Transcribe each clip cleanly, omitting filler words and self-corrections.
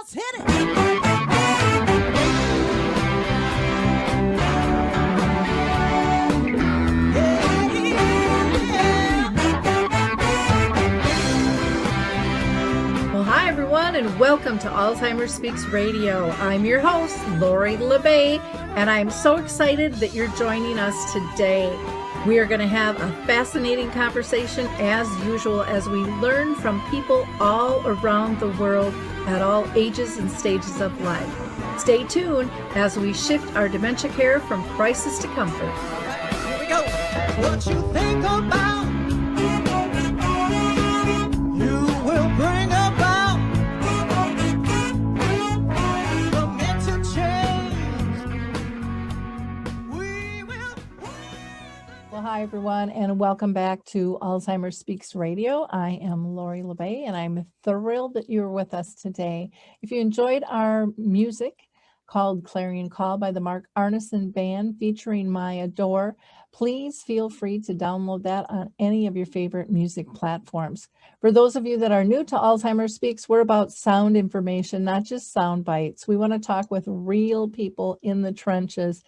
Let's hit it. Hi, everyone, and welcome to Alzheimer Speaks Radio. I'm your host, Lori LeBay, and I'm so excited that you're joining us today. We are going to have a fascinating conversation as usual as we learn from people all around the world at all ages and stages of life. Stay tuned as we shift our dementia care from crisis to comfort. All right, here we go. What you think about, you will bring about. Well, hi, everyone, and welcome back to Alzheimer Speaks Radio. I am Lori LeBay, and I'm thrilled that you're with us today. If you enjoyed our music called Clarion Call by the Mark Arneson Band featuring My Adore, please feel free to download that on any of your favorite music platforms. For those of you that are new to Alzheimer Speaks, we're about sound information, not just sound bites. We want to talk with real people in the trenches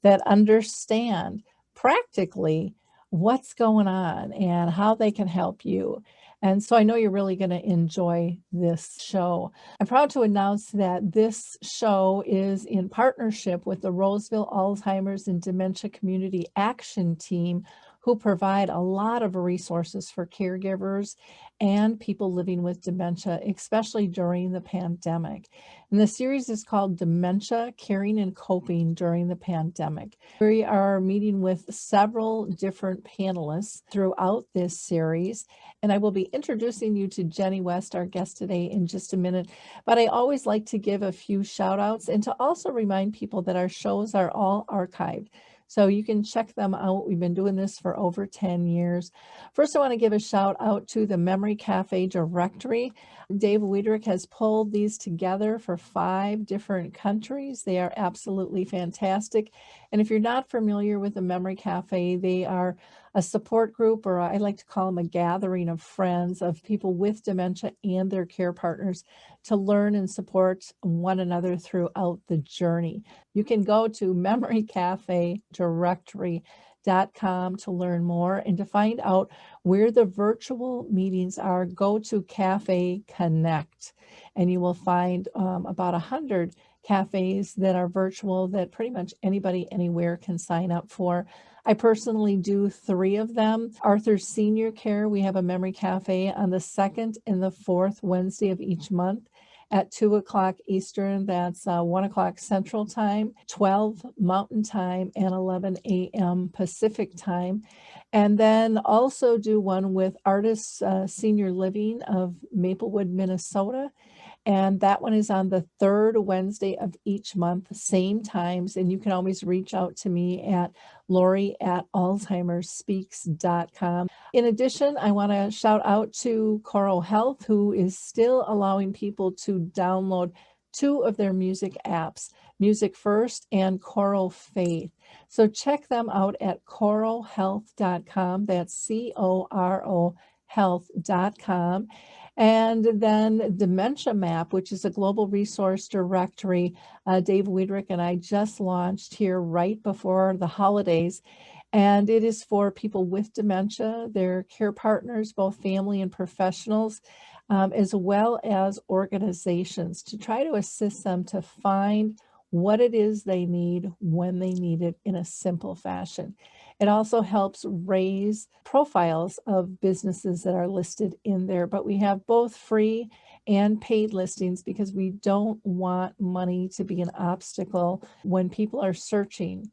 that understand practically what's going on and how they can help you. And so I know you're really going to enjoy this show. I'm proud to announce that this show is in partnership with the Roseville Alzheimer's and Dementia Community Action Team, who provide a lot of resources for caregivers and people living with dementia, especially during the pandemic. And the series is called Dementia, Caring and Coping During the Pandemic. We are meeting with several different panelists throughout this series, and I will be introducing you to Jenny West, our guest today, in just a minute. But I always like to give a few shout outs and to also remind people that our shows are all archived, so you can check them out. We've been doing this for over 10 years. First, I want to give a shout out to the Memory Cafe directory. Dave Wiedrich has pulled these together for 5 different countries. They are absolutely fantastic. And if you're not familiar with the Memory Cafe, they are a support group, or I like to call them a gathering of friends, of people with dementia and their care partners to learn and support one another throughout the journey. You can go to memorycafedirectory.com to learn more, and to find out where the virtual meetings are, go to Cafe Connect, and you will find about 100 cafes that are virtual that pretty much anybody anywhere can sign up for. I personally do 3 of them. Arthur's Senior Care, we have a Memory Cafe on the 2nd and the 4th Wednesday of each month at 2 o'clock Eastern. That's 1 o'clock Central Time, 12 Mountain Time, and 11 a.m. Pacific Time. And then also do one with Artists Senior Living of Maplewood, Minnesota. And that one is on the 3rd Wednesday of each month, same times. And you can always reach out to me at Lori@alzheimerspeaks.com. In addition, I want to shout out to Coro Health, who is still allowing people to download 2 of their music apps, Music First and Coro Faith. So check them out at corohealth.com. That's CORO health.com. And then Dementia Map, which is a global resource directory, Dave Wiedrich and I just launched here right before the holidays. And it is for people with dementia, their care partners, both family and professionals, as well as organizations, to try to assist them to find what it is they need when they need it in a simple fashion. It also helps raise profiles of businesses that are listed in there, but we have both free and paid listings because we don't want money to be an obstacle when people are searching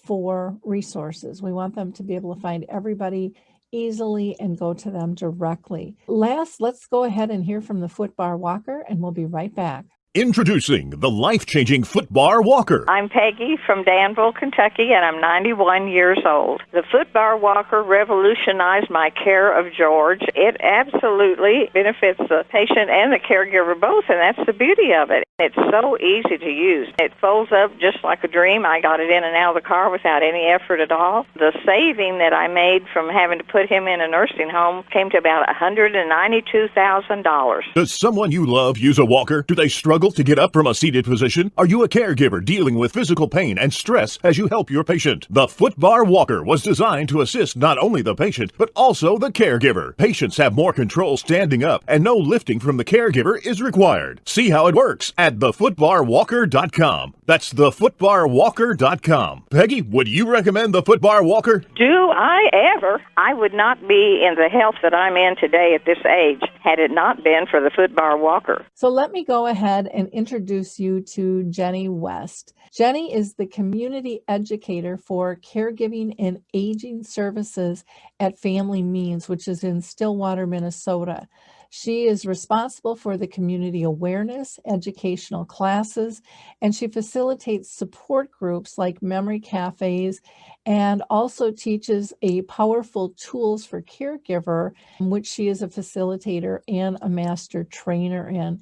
for resources. We want them to be able to find everybody easily and go to them directly. Last, let's go ahead and hear from the Footbar Walker, and we'll be right back. Introducing the life-changing Footbar Walker. I'm Peggy from Danville, Kentucky, and I'm 91 years old. The Footbar Walker revolutionized my care of George. It absolutely benefits the patient and the caregiver both, and that's the beauty of it. It's so easy to use. It folds up just like a dream. I got it in and out of the car without any effort at all. The saving that I made from having to put him in a nursing home came to about $192,000. Does someone you love use a walker? Do they struggle Struggle to get up from a seated position? Are you a caregiver dealing with physical pain and stress as you help your patient? The foot bar walker was designed to assist not only the patient, but also the caregiver. Patients have more control standing up, and no lifting from the caregiver is required. See how it works at thefootbarwalker.com. That's thefootbarwalker.com. Peggy, would you recommend the foot bar walker? Do I ever? I would not be in the health that I'm in today at this age had it not been for the foot bar walker. So let me go ahead and introduce you to Jenny West. Jenny is the Community Educator for Caregiving and Aging Services at FamilyMeans, which is in Stillwater, Minnesota. She is responsible for the community awareness, educational classes, and she facilitates support groups like memory cafes and also teaches a powerful tools for caregiver, which she is a facilitator and a master trainer in.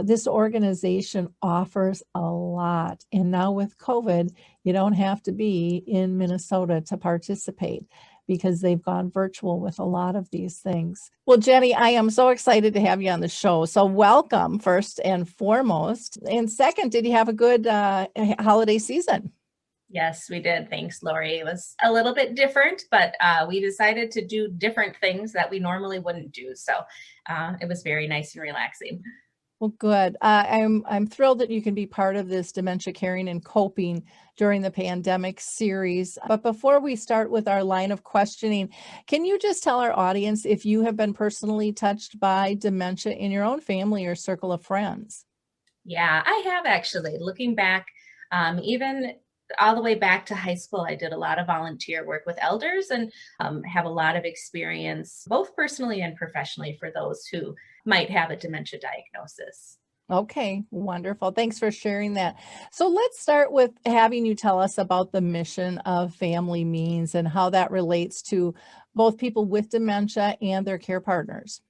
This organization offers a lot. And now with COVID, you don't have to be in Minnesota to participate, because they've gone virtual with a lot of these things. Well, Jenny, I am so excited to have you on the show. So welcome, first and foremost. And second, did you have a good holiday season? Yes, we did. Thanks, Lori. It was a little bit different, but we decided to do different things that we normally wouldn't do. So it was very nice and relaxing. Well, good. I'm thrilled that you can be part of this Dementia Caring and Coping during the pandemic series. But before we start with our line of questioning, can you just tell our audience if you have been personally touched by dementia in your own family or circle of friends? Yeah, I have actually. Looking back, even all the way back to high school, I did a lot of volunteer work with elders and have a lot of experience, both personally and professionally, for those who might have a dementia diagnosis. Okay, wonderful. Thanks for sharing that. So let's start with having you tell us about the mission of FamilyMeans and how that relates to both people with dementia and their care partners.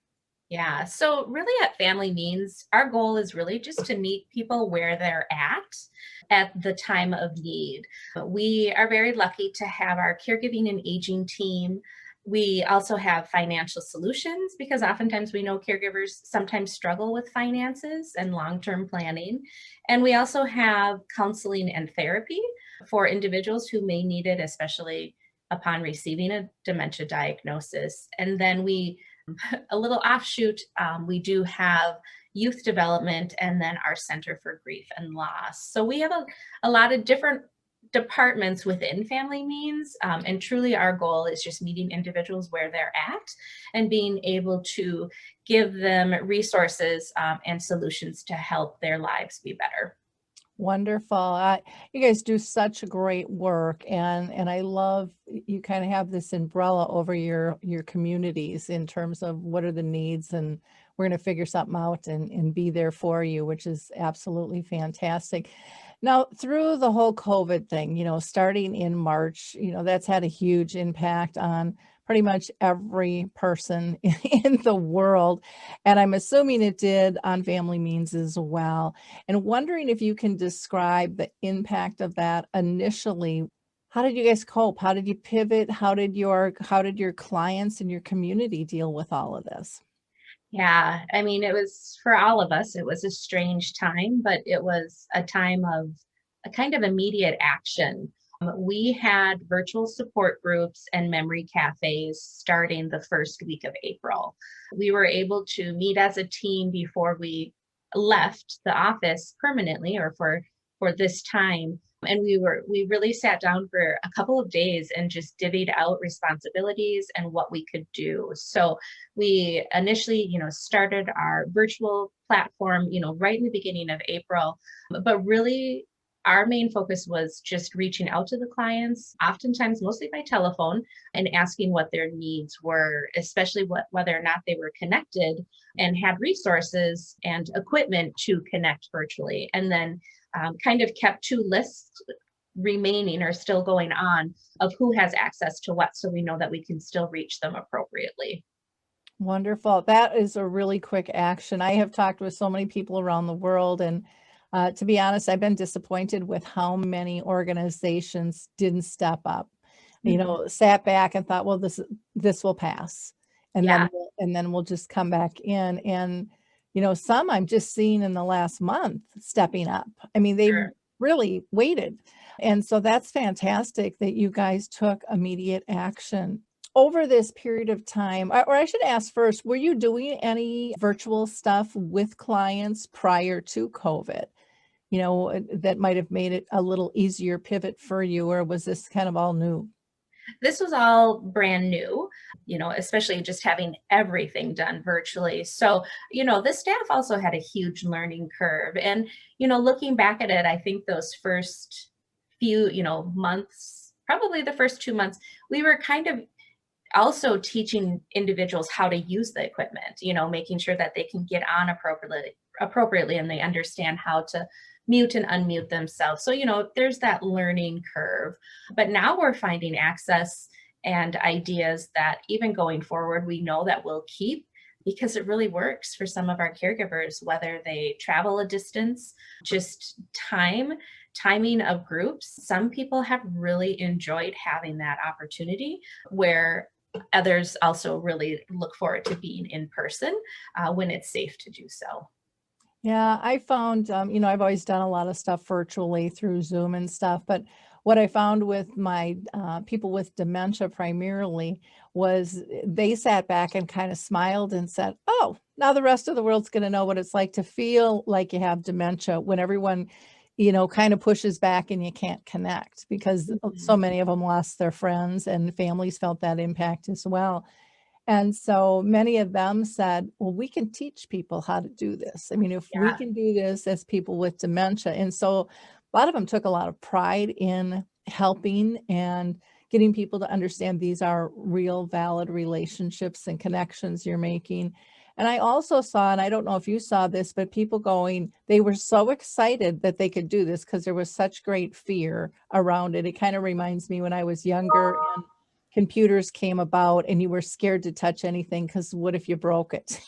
Yeah, so really at FamilyMeans, our goal is really just to meet people where they're at the time of need. We are very lucky to have our caregiving and aging team. We also have financial solutions, because oftentimes we know caregivers sometimes struggle with finances and long-term planning. And we also have counseling and therapy for individuals who may need it, especially upon receiving a dementia diagnosis. And then a little offshoot, we do have youth development and then our Center for Grief and Loss. So we have a lot of different departments within FamilyMeans, and truly our goal is just meeting individuals where they're at and being able to give them resources and solutions to help their lives be better. Wonderful. You guys do such great work, and I love you kind of have this umbrella over your communities in terms of what are the needs, and we're going to figure something out and be there for you, which is absolutely fantastic. Now, through the whole COVID thing, starting in March, that's had a huge impact on pretty much every person in the world. And I'm assuming it did on FamilyMeans as well. And wondering if you can describe the impact of that initially. How did you guys cope? How did you pivot? How did your clients and your community deal with all of this? Yeah, I mean, it was for all of us, it was a strange time, but it was a time of a kind of immediate action. We had virtual support groups and memory cafes starting the first week of April. We were able to meet as a team before we left the office permanently or for this time. And we really sat down for a couple of days and just divvied out responsibilities and what we could do. So we initially, started our virtual platform, right in the beginning of April, but really our main focus was just reaching out to the clients, oftentimes mostly by telephone, and asking what their needs were, especially whether or not they were connected and had resources and equipment to connect virtually. And then kind of kept two lists remaining or still going on of who has access to what, so we know that we can still reach them appropriately. Wonderful. That is a really quick action. I have talked with so many people around the world, and to be honest, I've been disappointed with how many organizations didn't step up, sat back and thought, well, this will pass. And then we'll just come back in. And, some I'm just seeing in the last month stepping up. I mean, they Sure. really waited. And so that's fantastic that you guys took immediate action. Over this period of time, or I should ask first, were you doing any virtual stuff with clients prior to COVID? That might have made it a little easier pivot for you, or was this kind of all new? This was all brand new, especially just having everything done virtually. So, the staff also had a huge learning curve. And, looking back at it, I think those first few, months, probably the first 2 months, we were kind of also teaching individuals how to use the equipment, making sure that they can get on appropriately and they understand how to mute and unmute themselves. So, there's that learning curve. But now we're finding access and ideas that even going forward, we know that we'll keep because it really works for some of our caregivers, whether they travel a distance, just timing of groups. Some people have really enjoyed having that opportunity where others also really look forward to being in person when it's safe to do so. Yeah, I found, I've always done a lot of stuff virtually through Zoom and stuff, but what I found with my people with dementia primarily was they sat back and kind of smiled and said, oh, now the rest of the world's going to know what it's like to feel like you have dementia when everyone, kind of pushes back and you can't connect, because so many of them lost their friends and families felt that impact as well. And so many of them said, well, we can teach people how to do this. I mean, if we Yeah. can do this as people with dementia. And so a lot of them took a lot of pride in helping and getting people to understand these are real, valid relationships and connections you're making. And I also saw, and I don't know if you saw this, but people going, they were so excited that they could do this because there was such great fear around it. It kind of reminds me when I was younger and computers came about and you were scared to touch anything because what if you broke it,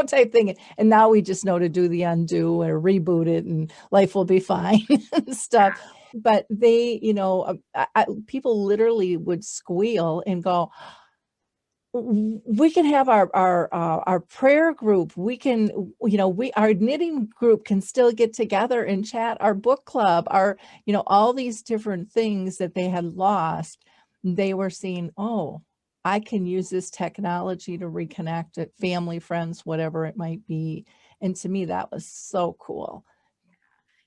type thing. And now we just know to do the undo or reboot it and life will be fine and stuff. But they, people literally would squeal and go, we can have our prayer group. We can, our knitting group can still get together and chat. Our book club, all these different things that they had lost. They were seeing, oh, I can use this technology to reconnect it, family, friends, whatever it might be. And to me, that was so cool.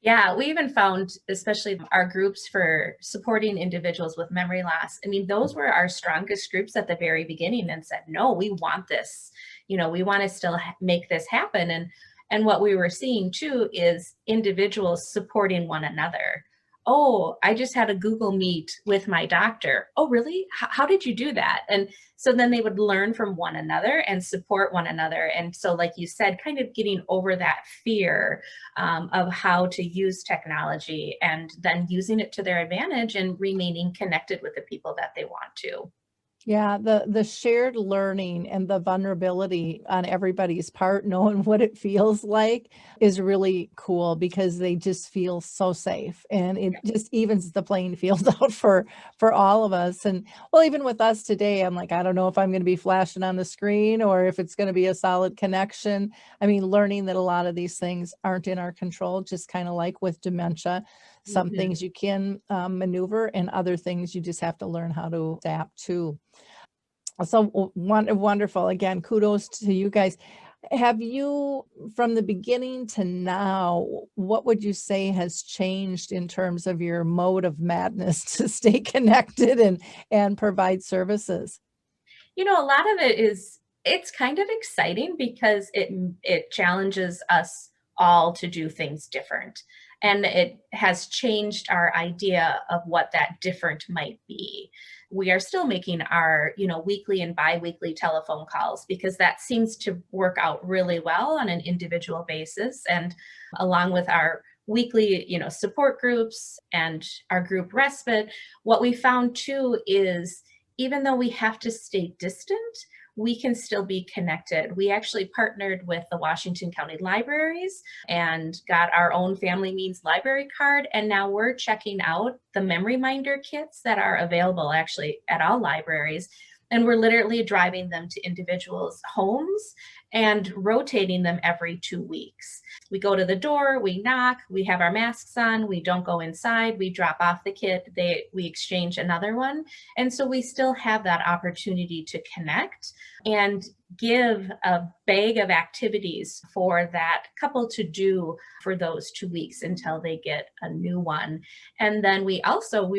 Yeah, we even found, especially our groups for supporting individuals with memory loss. I mean, those were our strongest groups at the very beginning and said, no, we want this. We want to still make this happen. And what we were seeing too is individuals supporting one another. Oh, I just had a Google Meet with my doctor. Oh, really? How did you do that? And so then they would learn from one another and support one another. And so, like you said, kind of getting over that fear of how to use technology and then using it to their advantage and remaining connected with the people that they want to. Yeah, the shared learning and the vulnerability on everybody's part, knowing what it feels like is really cool because they just feel so safe and it just evens the playing field out for all of us. And well, even with us today, I'm like, I don't know if I'm going to be flashing on the screen or if it's going to be a solid connection. I mean, learning that a lot of these things aren't in our control, just kind of like with dementia. Some things you can maneuver and other things you just have to learn how to adapt to. So wonderful. Again, kudos to you guys. Have you, from the beginning to now, what would you say has changed in terms of your mode of madness to stay connected and provide services? A lot of it is, it's kind of exciting because it challenges us all to do things different. And it has changed our idea of what that different might be. We are still making our, weekly and biweekly telephone calls because that seems to work out really well on an individual basis. And along with our weekly, support groups and our group respite, what we found too is even though we have to stay distant, we can still be connected. We actually partnered with the Washington County Libraries and got our own FamilyMeans library card. And now we're checking out the memory minder kits that are available actually at all libraries. And we're literally driving them to individuals' homes and rotating them every 2 weeks. We go to the door, we knock, we have our masks on, we don't go inside, we drop off the kit, we exchange another one. And so we still have that opportunity to connect and give a bag of activities for that couple to do for those 2 weeks until they get a new one. And then we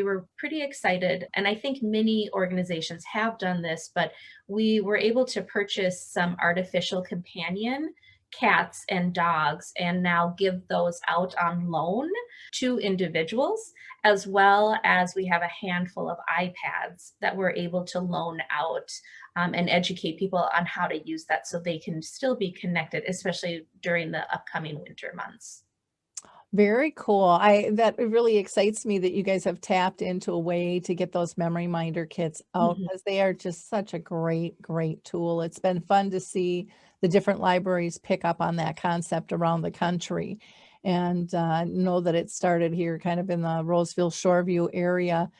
were pretty excited, and I think many organizations have done this, but we were able to purchase some artificial companion cats and dogs and now give those out on loan to individuals, as well as we have a handful of iPads that we're able to loan out and educate people on how to use that so they can still be connected, especially during the upcoming winter months. Very cool. That really excites me that you guys have tapped into a way to get those memory minder kits out, because they are just such a great tool. It's been fun to see the different libraries pick up on that concept around the country, and know that it started here kind of in the Roseville Shoreview area.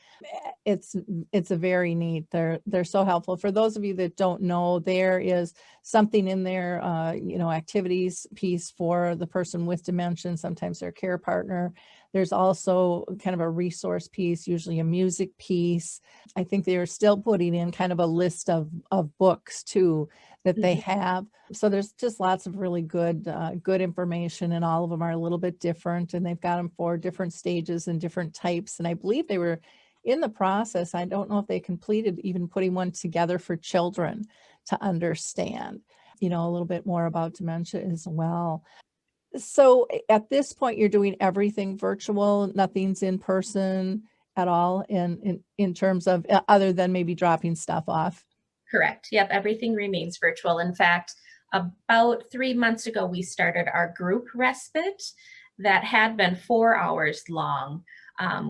It's a very neat. They're so helpful. For those of you that don't know, there is something in there, activities piece for the person with dementia, sometimes their care partner. There's also kind of a resource piece, usually a music piece. I think they're still putting in kind of a list of books too that they have. So there's just lots of really good information, and all of them are a little bit different, and they've got them for different stages and different types. And I believe they were in the process. I don't know if they completed even putting one together for children to understand, a little bit more about dementia as well. So at this point, you're doing everything virtual, nothing's in person at all in terms of, other than maybe dropping stuff off? Correct. Yep. Everything remains virtual. In fact, about 3 months ago, we started our group respite that had been 4 hours long.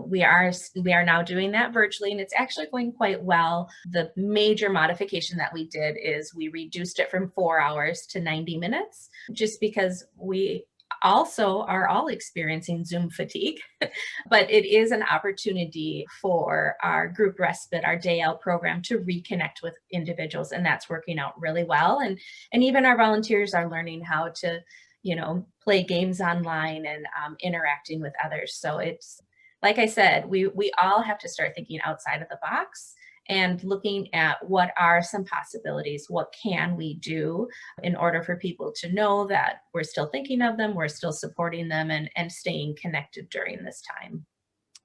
We are now doing that virtually, and it's actually going quite well. The major modification that we did is we reduced it from 4 hours to 90 minutes, just because we also are all experiencing Zoom fatigue, but it is an opportunity for our group respite, our day out program, to reconnect with individuals, and that's working out really well. And even our volunteers are learning how to, play games online and interacting with others. So it's, like I said, we all have to start thinking outside of the box and looking at what are some possibilities, what can we do in order for people to know that we're still thinking of them, we're still supporting them, and staying connected during this time.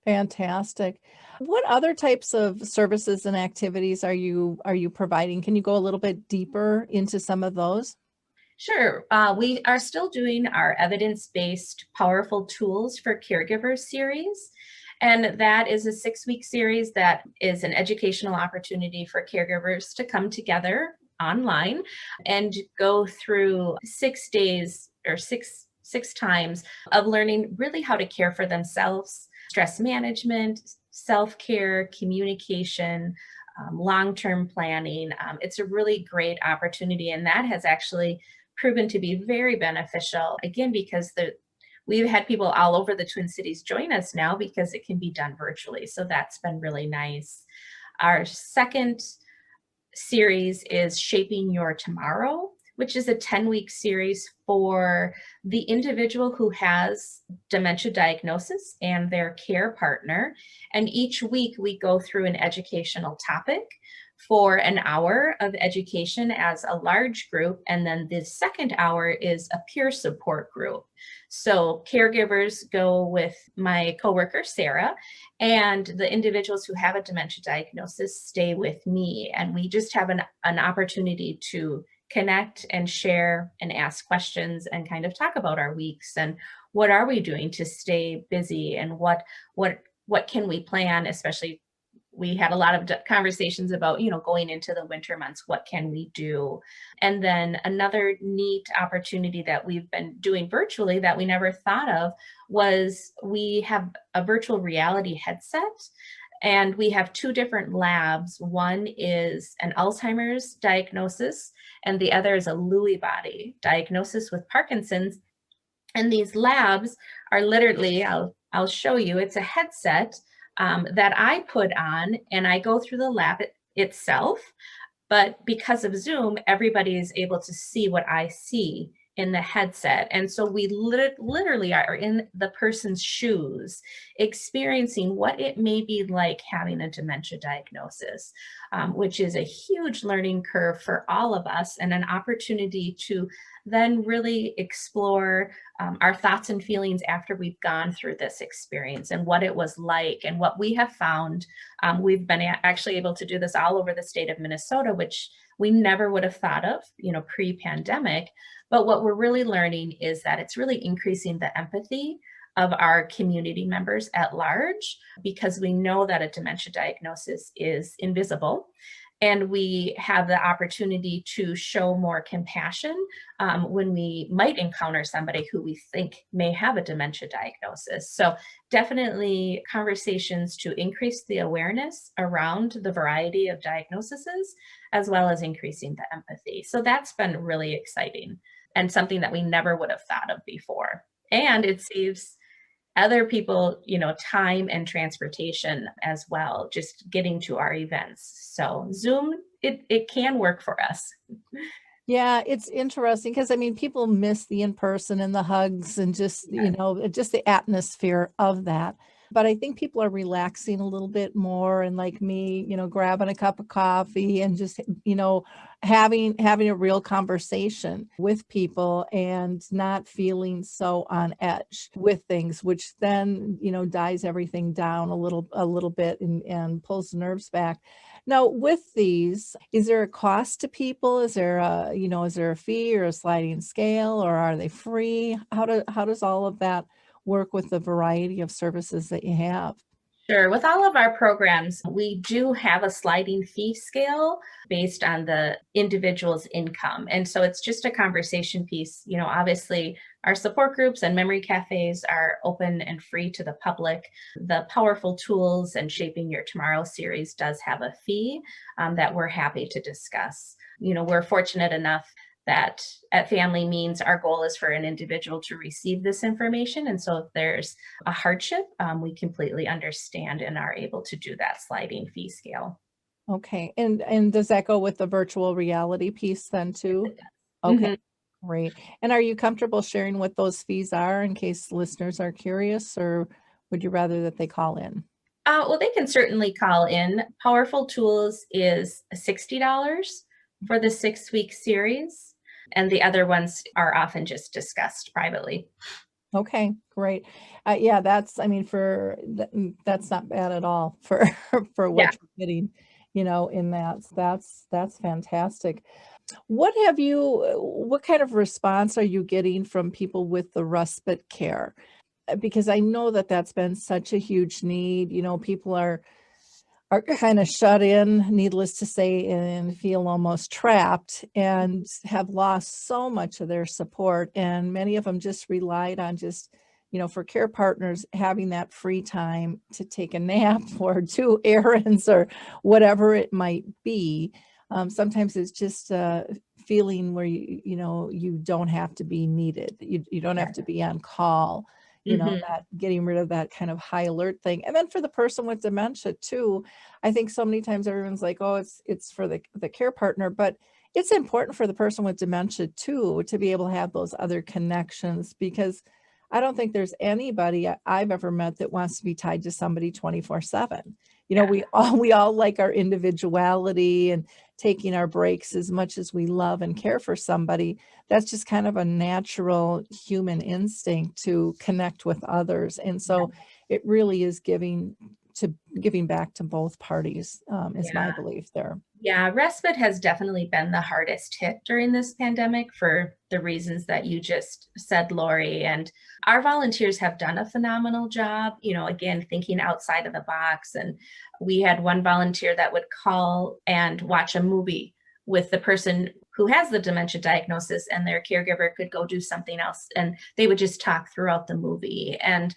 Fantastic. What other types of services and activities are you providing? Can you go a little bit deeper into some of those? Sure. We are still doing our evidence-based powerful tools for caregivers series. And that is a 6-week series that is an educational opportunity for caregivers to come together online and go through 6 days or six times of learning really how to care for themselves, stress management, self-care, communication, long-term planning. It's a really great opportunity, and that has actually proven to be very beneficial, again, because we've had people all over the Twin Cities join us now because it can be done virtually. So that's been really nice. Our second series is Shaping Your Tomorrow, which is a 10-week series for the individual who has dementia diagnosis and their care partner. And each week we go through an educational topic for an hour of education as a large group. And then the second hour is a peer support group. So caregivers go with my coworker, Sarah, and the individuals who have a dementia diagnosis stay with me. And we just have an opportunity to connect and share and ask questions and kind of talk about our weeks and what are we doing to stay busy, and what can we plan, especially we had a lot of conversations about, going into the winter months, what can we do? And then another neat opportunity that we've been doing virtually that we never thought of was we have a virtual reality headset, and we have 2 different labs. One is an Alzheimer's diagnosis, and the other is a Lewy body diagnosis with Parkinson's. And these labs are literally, I'll show you, it's a headset that I put on, and I go through the lab itself. But because of Zoom, everybody is able to see what I see in the headset. And so we literally are in the person's shoes, experiencing what it may be like having a dementia diagnosis, which is a huge learning curve for all of us, and an opportunity to then really explore our thoughts and feelings after we've gone through this experience and what it was like. And what we have found, we've been actually able to do this all over the state of Minnesota, which we never would have thought of, pre-pandemic. But what we're really learning is that it's really increasing the empathy of our community members at large, because we know that a dementia diagnosis is invisible. And we have the opportunity to show more compassion when we might encounter somebody who we think may have a dementia diagnosis. So definitely conversations to increase the awareness around the variety of diagnoses, as well as increasing the empathy. So that's been really exciting and something that we never would have thought of before. And it saves other people, time and transportation as well, just getting to our events. So Zoom, it can work for us. Yeah, it's interesting because people miss the in-person and the hugs and just, just the atmosphere of that. But I think people are relaxing a little bit more, and like me, grabbing a cup of coffee and just, having a real conversation with people and not feeling so on edge with things, which then, dies everything down a little bit and pulls the nerves back. Now, with these, is there a cost to people? Is there a fee or a sliding scale, or are they free? How does all of that work with the variety of services that you have? Sure. With all of our programs, we do have a sliding fee scale based on the individual's income. And so it's just a conversation piece. Obviously, our support groups and memory cafes are open and free to the public. The Powerful Tools and Shaping Your Tomorrow series does have a fee that we're happy to discuss. We're fortunate enough that at FamilyMeans, our goal is for an individual to receive this information. And so if there's a hardship, we completely understand and are able to do that sliding fee scale. Okay. And does that go with the virtual reality piece then too? Okay, great. And are you comfortable sharing what those fees are in case listeners are curious, or would you rather that they call in? Well, they can certainly call in. Powerful Tools is $60 for the 6-week series, and the other ones are often just discussed privately. Okay, great. Yeah, that's that's not bad at all for for what you're getting, in that. That's fantastic. What kind of response are you getting from people with the respite care? Because I know that that's been such a huge need. People are kind of shut in, needless to say, and feel almost trapped and have lost so much of their support. And many of them just relied on just, for care partners, having that free time to take a nap or do errands or whatever it might be. Sometimes it's just a feeling where, you don't have to be needed. You don't have to be on call. That getting rid of that kind of high alert thing. And then for the person with dementia too, I think so many times everyone's like, oh, it's for the care partner, but it's important for the person with dementia too, to be able to have those other connections, because I don't think there's anybody I've ever met that wants to be tied to somebody 24/7. We all like our individuality and taking our breaks as much as we love and care for somebody. That's just kind of a natural human instinct to connect with others. And so it really is giving back to both parties, is my belief there. Yeah, respite has definitely been the hardest hit during this pandemic for the reasons that you just said, Lori. And our volunteers have done a phenomenal job, again, thinking outside of the box. And we had one volunteer that would call and watch a movie with the person who has the dementia diagnosis, and their caregiver could go do something else, and they would just talk throughout the movie. And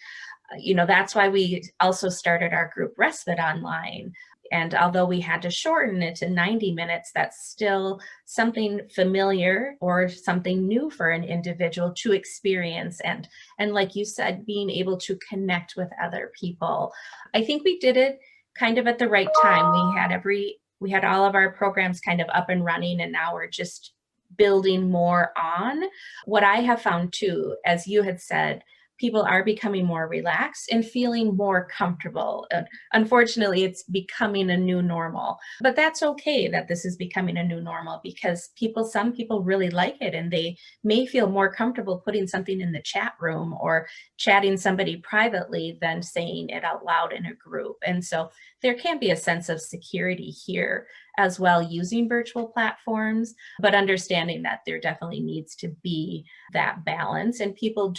that's why we also started our group Respite online. And although we had to shorten it to 90 minutes, that's still something familiar or something new for an individual to experience. And like you said, being able to connect with other people. I think we did it kind of at the right time. We had every We had all of our programs kind of up and running, and now we're just building more on. What I have found too, as you had said, people are becoming more relaxed and feeling more comfortable. Unfortunately, it's becoming a new normal, but that's okay that this is becoming a new normal, because some people really like it, and they may feel more comfortable putting something in the chat room or chatting somebody privately than saying it out loud in a group. And so there can be a sense of security here as well using virtual platforms, but understanding that there definitely needs to be that balance. And people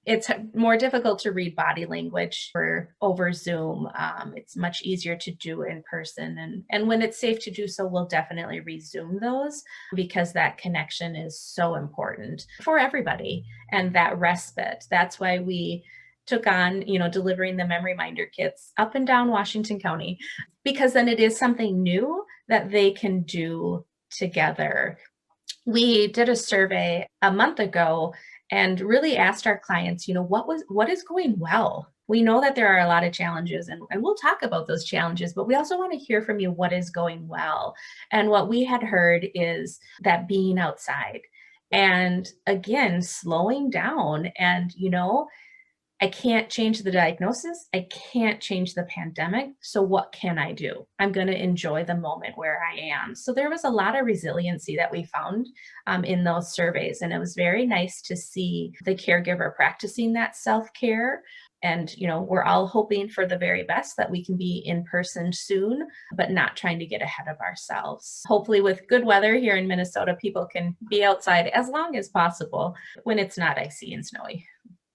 it's more difficult to read body language over Zoom. It's much easier to do in person. And when it's safe to do so, we'll definitely resume those, because that connection is so important for everybody, and that respite. That's why we took on, delivering the memory minder kits up and down Washington County, because then it is something new that they can do together. We did a survey a month ago and really asked our clients, what is going well? We know that there are a lot of challenges, and we'll talk about those challenges, but we also want to hear from you what is going well. And what we had heard is that being outside, and again, slowing down, and, I can't change the diagnosis. I can't change the pandemic. So what can I do? I'm going to enjoy the moment where I am. So there was a lot of resiliency that we found in those surveys. And it was very nice to see the caregiver practicing that self-care. And, we're all hoping for the very best, that we can be in person soon, but not trying to get ahead of ourselves. Hopefully with good weather here in Minnesota, people can be outside as long as possible when it's not icy and snowy.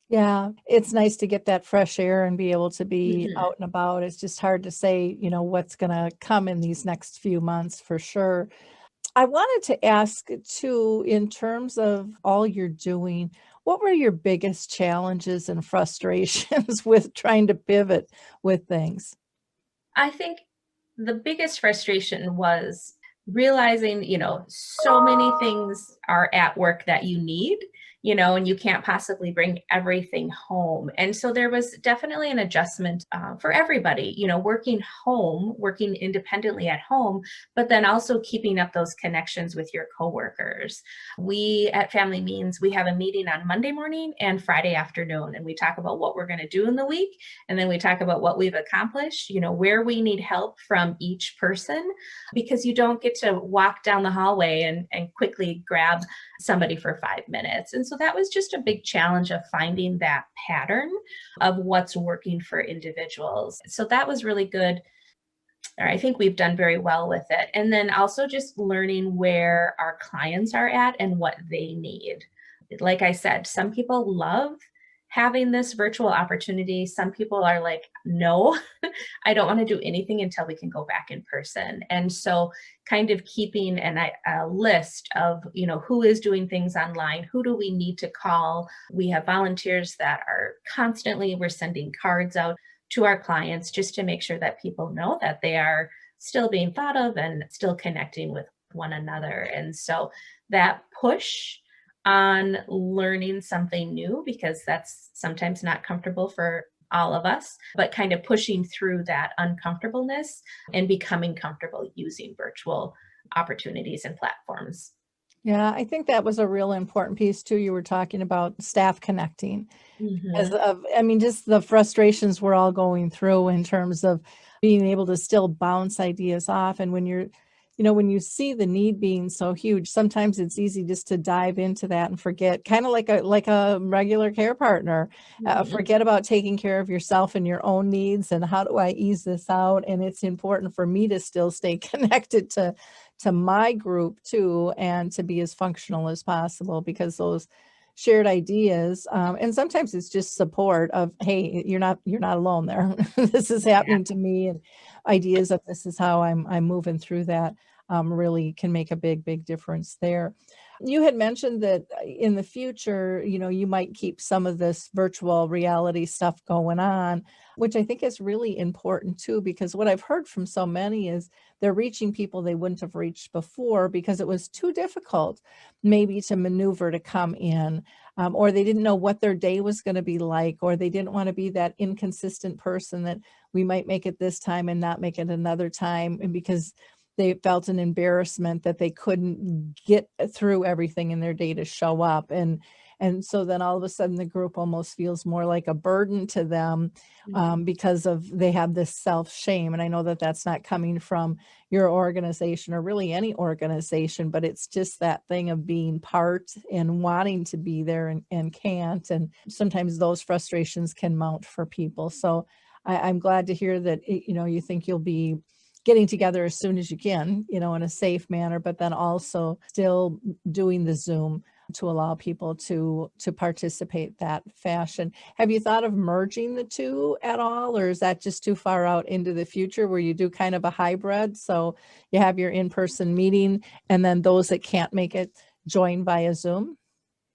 Yeah, it's nice to get that fresh air and be able to be Mhm. out and about. It's just hard to say, what's going to come in these next few months for sure. I wanted to ask too, in terms of all you're doing, what were your biggest challenges and frustrations with trying to pivot with things? I think the biggest frustration was realizing, so many things are at work that you need, and you can't possibly bring everything home. And so there was definitely an adjustment for everybody, working independently at home, but then also keeping up those connections with your coworkers. We at FamilyMeans, we have a meeting on Monday morning and Friday afternoon, and we talk about what we're going to do in the week. And then we talk about what we've accomplished, where we need help from each person, because you don't get to walk down the hallway and quickly grab somebody for 5 minutes. And so that was just a big challenge of finding that pattern of what's working for individuals. So that was really good. I think we've done very well with it. And then also just learning where our clients are at and what they need. Like I said, some people love having this virtual opportunity. Some people are like, no, I don't want to do anything until we can go back in person. And so kind of keeping a list of, who is doing things online, who do we need to call? We have volunteers that are we're sending cards out to our clients just to make sure that people know that they are still being thought of and still connecting with one another. And so that push on learning something new, because that's sometimes not comfortable for all of us, but kind of pushing through that uncomfortableness and becoming comfortable using virtual opportunities and platforms. Yeah, I think that was a real important piece too. You were talking about staff connecting. Just the frustrations we're all going through in terms of being able to still bounce ideas off. And when when you see the need being so huge, sometimes it's easy just to dive into that and forget, kind of like a regular care partner, forget about taking care of yourself and your own needs and how do I ease this out. And it's important for me to still stay connected to my group too, and to be as functional as possible, because those shared ideas, and sometimes it's just support of, hey, you're not alone there. This is happening to me, and ideas of this is how I'm moving through that, really can make a big difference there. You had mentioned that in the future, you might keep some of this virtual reality stuff going on, which I think is really important too, because what I've heard from so many is they're reaching people they wouldn't have reached before because it was too difficult maybe to maneuver to come in, or they didn't know what their day was going to be like, or they didn't want to be that inconsistent person that we might make it this time and not make it another time. And because they felt an embarrassment that they couldn't get through everything in their day to show up. And so then all of a sudden the group almost feels more like a burden to them, because of they have this self-shame. And I know that that's not coming from your organization or really any organization, but it's just that thing of being part and wanting to be there and can't. And sometimes those frustrations can mount for people. So I'm glad to hear that, you think you'll be getting together as soon as you can, in a safe manner, but then also still doing the Zoom to allow people to participate that fashion. Have you thought of merging the two at all, or is that just too far out into the future where you do kind of a hybrid? So you have your in-person meeting and then those that can't make it join via Zoom?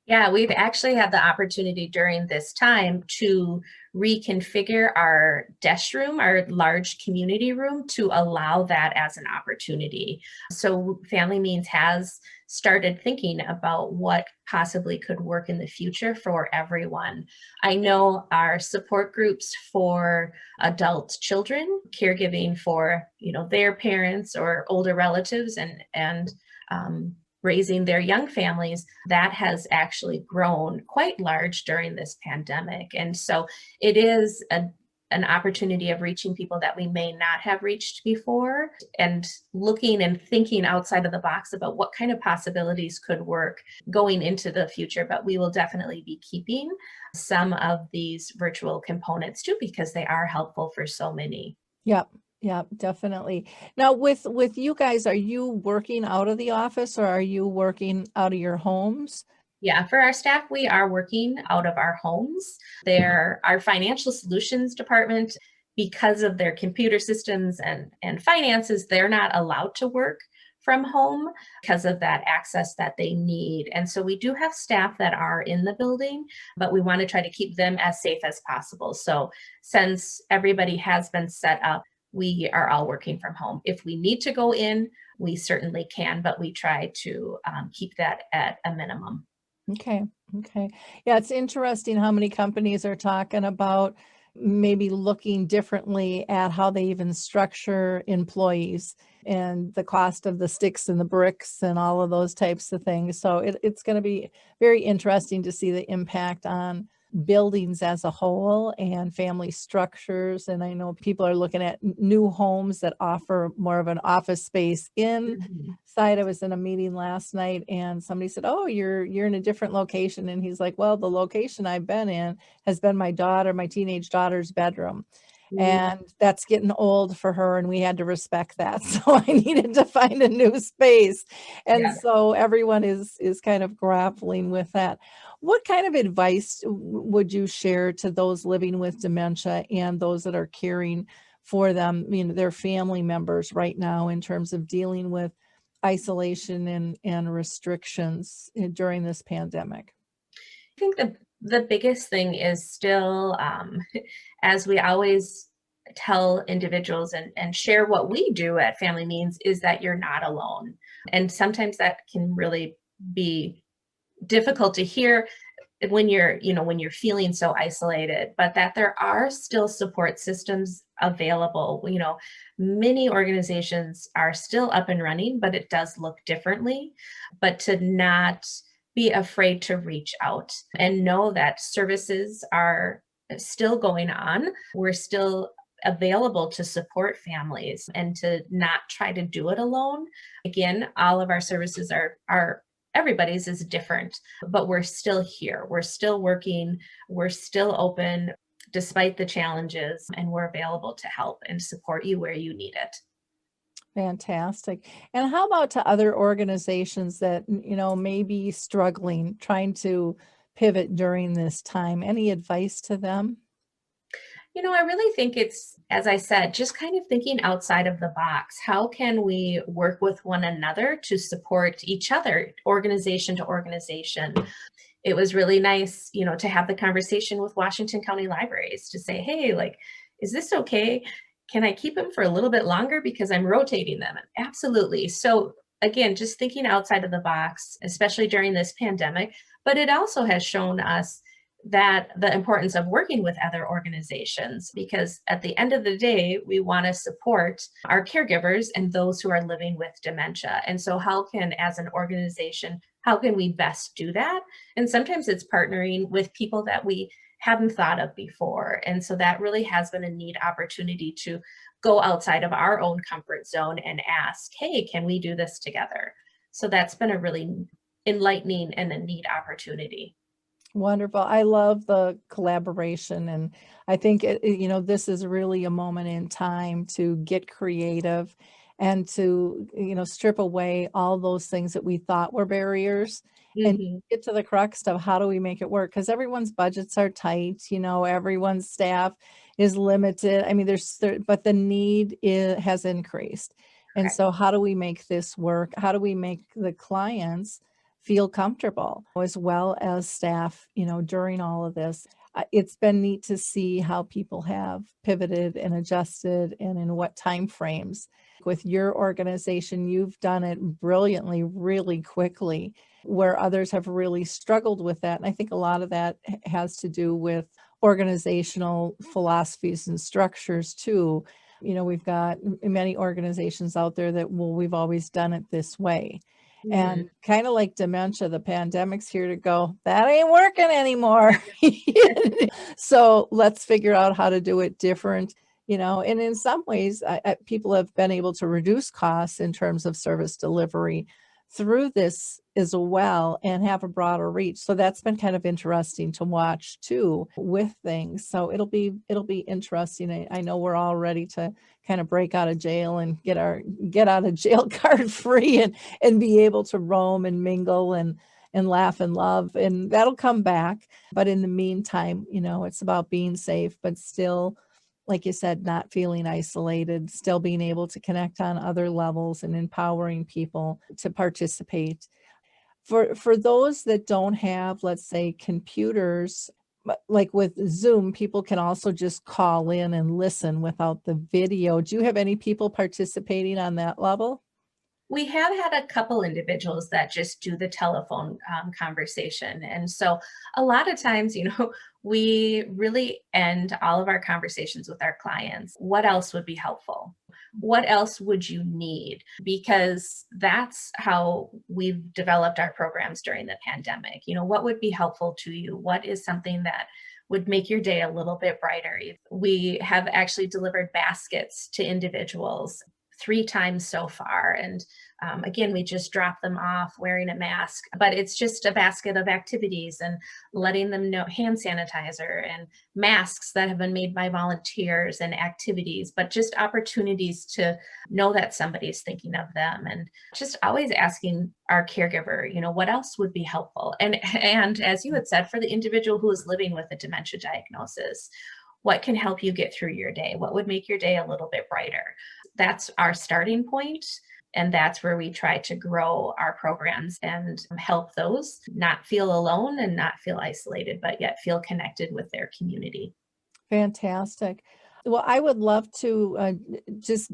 Yeah, we've actually had the opportunity during this time to reconfigure our desk room, our large community room, to allow that as an opportunity. So FamilyMeans has started thinking about what possibly could work in the future for everyone. I know our support groups for adult children, caregiving for, their parents or older relatives and raising their young families, that has actually grown quite large during this pandemic. And so it is an opportunity of reaching people that we may not have reached before, and looking and thinking outside of the box about what kind of possibilities could work going into the future. But we will definitely be keeping some of these virtual components too, because they are helpful for so many. Yep. Yeah, definitely. Now with you guys, are you working out of the office or are you working out of your homes? Yeah, for our staff, we are working out of our homes. Our financial solutions department, because of their computer systems and finances, they're not allowed to work from home because of that access that they need. And so we do have staff that are in the building, but we want to try to keep them as safe as possible. So since everybody has been set up, we are all working from home. If we need to go in, we certainly can, but we try to keep that at a minimum. Okay. Yeah, it's interesting how many companies are talking about maybe looking differently at how they even structure employees and the cost of the sticks and the bricks and all of those types of things. So it's going to be very interesting to see the impact on buildings as a whole and family structures. And I know people are looking at new homes that offer more of an office space inside. I was in a meeting last night and somebody said, "Oh, you're in a different location." And he's like, "Well, the location I've been in has been my teenage daughter's bedroom." And that's getting old for her, and we had to respect that. So I needed to find a new space. And so everyone is kind of grappling with that. What kind of advice would you share to those living with dementia and those that are caring for them, their family members right now, in terms of dealing with isolation and restrictions during this pandemic? I think the biggest thing is still, as we always tell individuals and share what we do at FamilyMeans, is that you're not alone. And sometimes that can really be difficult to hear when you're feeling so isolated, but that there are still support systems available. Many organizations are still up and running, but it does look differently. But to not be afraid to reach out and know that services are still going on. We're still available to support families, and to not try to do it alone. Again, all of our services are everybody's is different, but we're still here. We're still working. We're still open despite the challenges, and we're available to help and support you where you need it. Fantastic. And how about to other organizations that, may be struggling, trying to pivot during this time? Any advice to them? I really think it's, as I said, just kind of thinking outside of the box. How can we work with one another to support each other, organization to organization? It was really nice, to have the conversation with Washington County Libraries to say, "Hey, is this okay? Can I keep them for a little bit longer because I'm rotating them?" Absolutely. So again, just thinking outside of the box, especially during this pandemic, but it also has shown us that the importance of working with other organizations, because at the end of the day, we want to support our caregivers and those who are living with dementia. And so how can, as an organization, how can we best do that? And sometimes it's partnering with people that we hadn't thought of before. And so that really has been a neat opportunity to go outside of our own comfort zone and ask, hey, can we do this together? So that's been a really enlightening and a neat opportunity. Wonderful. I love the collaboration, and I think this is really a moment in time to get creative and to, strip away all those things that we thought were barriers and Mhm. get to the crux of how do we make it work? Because everyone's budgets are tight, everyone's staff is limited. I mean, but the need has increased. And Correct. so how do we make this work? How do we make the clients feel comfortable as well as staff, during all of this? It's been neat to see how people have pivoted and adjusted and in what time frames. With your organization, you've done it brilliantly, really quickly, where others have really struggled with that. And I think a lot of that has to do with organizational philosophies and structures too. We've got many organizations out there that, well, we've always done it this way. And Mhm. kind of like dementia, the pandemic's here to go, that ain't working anymore. So let's figure out how to do it different, and in some ways, people have been able to reduce costs in terms of service delivery through this as well and have a broader reach. So that's been kind of interesting to watch too with things. So it'll be interesting. I know we're all ready to kind of break out of jail and get out of jail card free and be able to roam and mingle and laugh and love, and that'll come back. But in the meantime, it's about being safe, but still, like you said, not feeling isolated, still being able to connect on other levels and empowering people to participate. For those that don't have, let's say, computers, like with Zoom, people can also just call in and listen without the video. Do you have any people participating on that level? We have had a couple individuals that just do the telephone conversation. And so a lot of times, we really end all of our conversations with our clients. What else would be helpful? What else would you need? Because that's how we've developed our programs during the pandemic. What would be helpful to you? What is something that would make your day a little bit brighter? We have actually delivered baskets to individuals 3 times so far. And again, we just drop them off wearing a mask, but it's just a basket of activities and letting them know hand sanitizer and masks that have been made by volunteers and activities, but just opportunities to know that somebody's thinking of them, and just always asking our caregiver, what else would be helpful? And as you had said, for the individual who is living with a dementia diagnosis, what can help you get through your day? What would make your day a little bit brighter? That's our starting point. And that's where we try to grow our programs and help those not feel alone and not feel isolated, but yet feel connected with their community. Fantastic. Well, I would love to just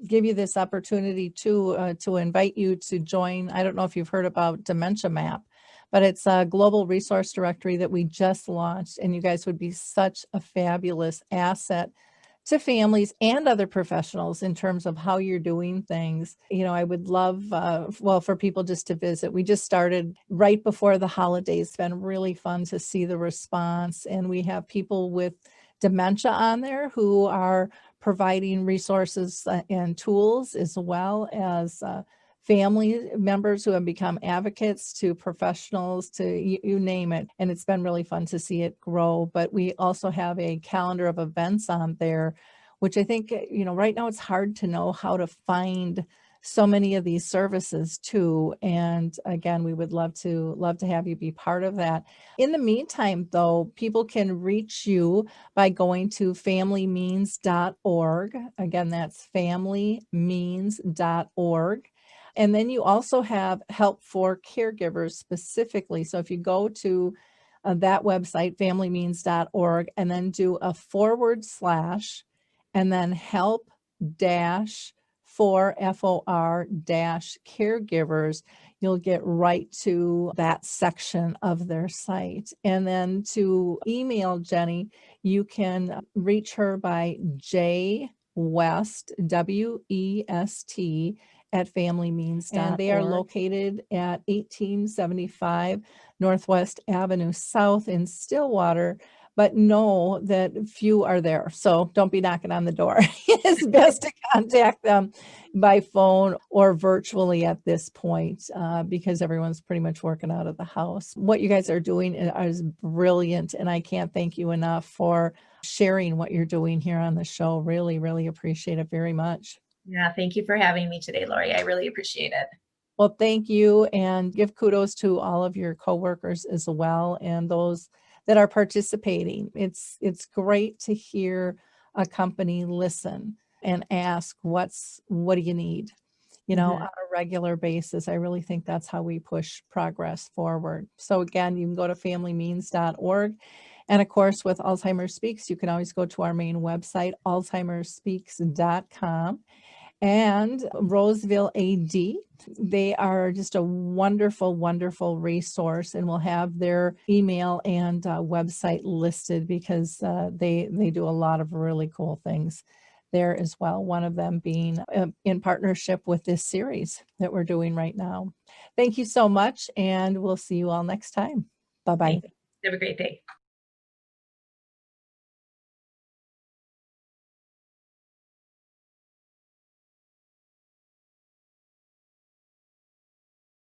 give you this opportunity to invite you to join. I don't know if you've heard about Dementia Map, but it's a global resource directory that we just launched, and you guys would be such a fabulous asset to families and other professionals in terms of how you're doing things. I would love, for people just to visit. We just started right before the holidays. It's been really fun to see the response. And we have people with dementia on there who are providing resources and tools, as well as family members who have become advocates, to professionals, to you name it. And it's been really fun to see it grow. But we also have a calendar of events on there, which I think, right now it's hard to know how to find so many of these services too. And again, we would love to have you be part of that. In the meantime, though, people can reach you by going to FamilyMeans.org. Again, that's FamilyMeans.org. And then you also have help for caregivers specifically. So if you go to that website, FamilyMeans.org, and then do a / and then help dash for FOR dash caregivers, you'll get right to that section of their site. And then to email Jenny, you can reach her by jwest, W-E-S-T, at FamilyMeans. And they are located at 1875 Northwest Avenue South in Stillwater. But know that few are there. So don't be knocking on the door. It's best to contact them by phone or virtually at this point, because everyone's pretty much working out of the house. What you guys are doing is brilliant. And I can't thank you enough for sharing what you're doing here on the show. Really, really appreciate it very much. Yeah, thank you for having me today, Lori. I really appreciate it. Well, thank you, and give kudos to all of your coworkers as well and those that are participating. It's great to hear a company listen and ask, what do you need? You know, on a regular basis. I really think that's how we push progress forward. So again, you can go to FamilyMeans.org. And of course, with Alzheimer Speaks, you can always go to our main website, alzheimerspeaks.com. And Roseville AD, they are just a wonderful, wonderful resource, and we'll have their email and website listed because they do a lot of really cool things there as well. One of them being in partnership with this series that we're doing right now. Thank you so much, and we'll see you all next time. Bye-bye. Have a great day.